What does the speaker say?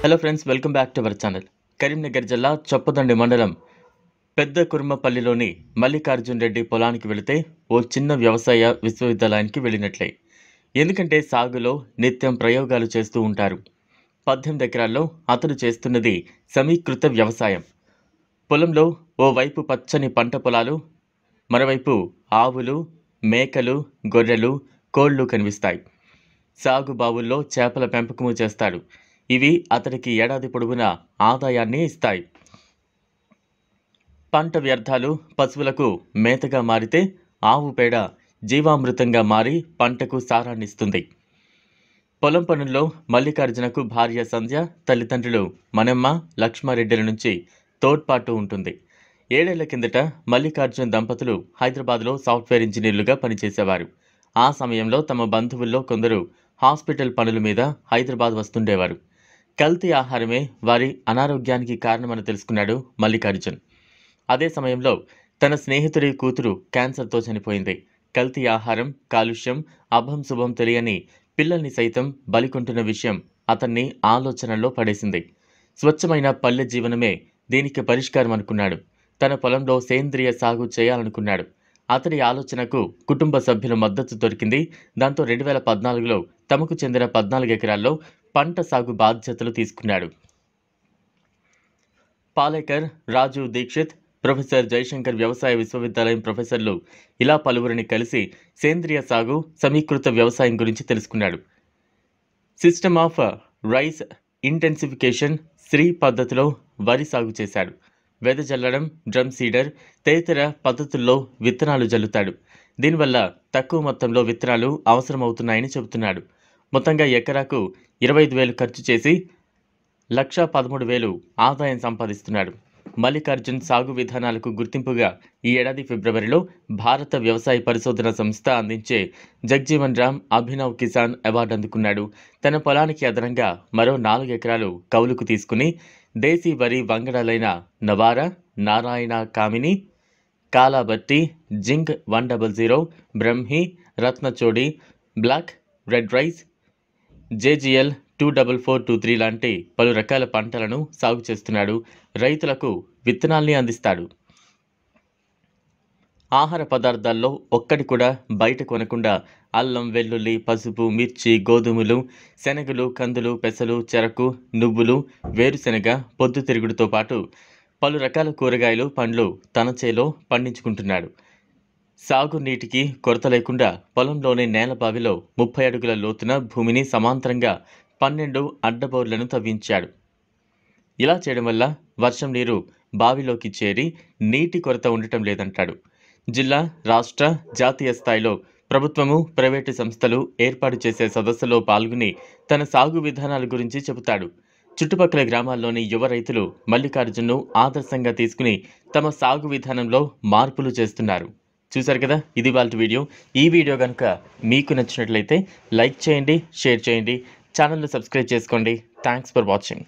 Hello friends, welcome back to our channel. Karimnagar జిల్లా చొప్పదండి మండలం పెద్ద కుర్మపల్లిలోని మల్లికార్జున్ రెడ్డి పొలానికి వెళితే ఓ చిన్న వ్యవసాయ విశ్వవిద్యాలయానికి వెళ్ళినట్లే. ఎందుకంటే సాగులో నిత్యం ప్రయోగాలు చేస్తూ ఉంటారు. 18 ఎకరాల్లో అతను చేస్తున్నది సమీకృత వ్యవసాయం. పొలంలో ఓవైపు పచ్చని పంట పొలాలు, మరోవైపు ఆవులు, మేకలు, గొర్రెలు, కోళ్లు కనిపిస్తాయి. సాగు బావుల్లో చేపల పెంపకము చేస్తాడు. ఇవి అతడికి ఏడాది పొడవునా ఆదాయాన్ని ఇస్తాయి. పంట వ్యర్థాలు పశువులకు మేతగా మారితే ఆవు పేడ జీవామృతంగా మారి పంటకు సారాన్నిస్తుంది. పొలం పనుల్లో మల్లికార్జునకు భార్య సంధ్య, తల్లిదండ్రులు మనమ్మ, లక్ష్మారెడ్డిల నుంచి తోడ్పాటు ఉంటుంది. 7 ఏళ్ల కిందట మల్లికార్జున్ దంపతులు హైదరాబాద్లో సాఫ్ట్వేర్ ఇంజనీర్లుగా పనిచేసేవారు. ఆ సమయంలో తమ బంధువుల్లో కొందరు హాస్పిటల్ పనుల మీద హైదరాబాద్ వస్తుండేవారు. కల్తీ ఆహారమే వారి అనారోగ్యానికి కారణమని తెలుసుకున్నాడు మల్లికార్జున్. అదే సమయంలో తన స్నేహితుడి కూతురు క్యాన్సర్తో చనిపోయింది. కల్తీ ఆహారం, కాలుష్యం, అభం శుభం తెలియని పిల్లల్ని సైతం బలికొంటున్న విషయం అతన్ని ఆలోచనల్లో పడేసింది. స్వచ్ఛమైన పల్లె జీవనమే దీనికి పరిష్కారం అనుకున్నాడు. తన పొలంలో సేంద్రియ సాగు చేయాలనుకున్నాడు. అతడి ఆలోచనకు కుటుంబ సభ్యుల మద్దతు దొరికింది. దాంతో 2014లో తమకు చెందిన 14 ఎకరాల్లో పంట సాగు బాధ్యతలు తీసుకున్నాడు. పాలేకర్, రాజు దీక్షిత్, ప్రొఫెసర్ జయశంకర్ వ్యవసాయ విశ్వవిద్యాలయం ప్రొఫెసర్లు ఇలా పలువురిని కలిసి సేంద్రియ సాగు, సమీకృత వ్యవసాయం గురించి తెలుసుకున్నాడు. System of rice intensification, SRI పద్ధతిలో వరి సాగు చేశాడు. వెదజల్లడం, డ్రమ్ సీడర్ తదితర పద్ధతుల్లో విత్తనాలు జల్లుతాడు. దీనివల్ల తక్కువ మొత్తంలో విత్తనాలు అవసరమవుతున్నాయని చెబుతున్నాడు. మొత్తంగా ఎకరాకు 25,000 ఖర్చు చేసి 1,13,000 ఆదాయం సంపాదిస్తున్నాడు. మల్లికార్జున్ సాగు విధానాలకు గుర్తింపుగా ఈ ఏడాది ఫిబ్రవరిలో భారత వ్యవసాయ పరిశోధన సంస్థ అందించే జగ్జీవన్ రామ్ అభినవ్ కిసాన్ అవార్డు అందుకున్నాడు. తన పొలానికి అదనంగా మరో 4 ఎకరాలు కౌలుకు తీసుకుని దేశీ వరి వంగడాలైన Navara, Narayana Kamini, Kalabatti, zinc 100, Brahmi, Ratnachodi, black, red rice, JGL 24423 లాంటి పలు రకాల పంటలను సాగు చేస్తున్నాడు. రైతులకు విత్తనాల్ని అందిస్తాడు. ఆహార పదార్థాల్లో ఒక్కటి కూడా బయట కొనకుండా అల్లం, వెల్లుల్లి, పసుపు, మిర్చి, గోధుమలు, శనగలు, కందులు, పెసలు, చెరకు, నువ్వులు, వేరుశెనగ, పొద్దుతిరుగుడుతో పాటు పలు రకాల కూరగాయలు, పండ్లు తన చేలో పండించుకుంటున్నాడు. సాగునీటికి కొరత లేకుండా పొలంలోని నేల బావిలో 30 అడుగుల లోతున భూమిని సమాంతరంగా 12 అడ్డబోర్లను తవ్వించాడు. ఇలా చేయడం వల్ల వర్షం నీరు బావిలోకి చేరి నీటి కొరత ఉండటం లేదంటాడు. జిల్లా, రాష్ట్ర, జాతీయ స్థాయిలో ప్రభుత్వము, ప్రైవేటు సంస్థలు ఏర్పాటు చేసే సదస్సులో పాల్గొని తన సాగు విధానాల గురించి చెబుతాడు. చుట్టుపక్కల గ్రామాల్లోని యువ రైతులు మల్లికార్జున్ను ఆదర్శంగా తీసుకుని తమ సాగు విధానంలో మార్పులు చేస్తున్నారు. చూశారు కదా, ఇది వాళ్ళ వీడియో. ఈ వీడియో కనుక మీకు నచ్చినట్లయితే లైక్ చేయండి, షేర్ చేయండి, ఛానల్ను సబ్స్క్రైబ్ చేసుకోండి. Thanks for watching.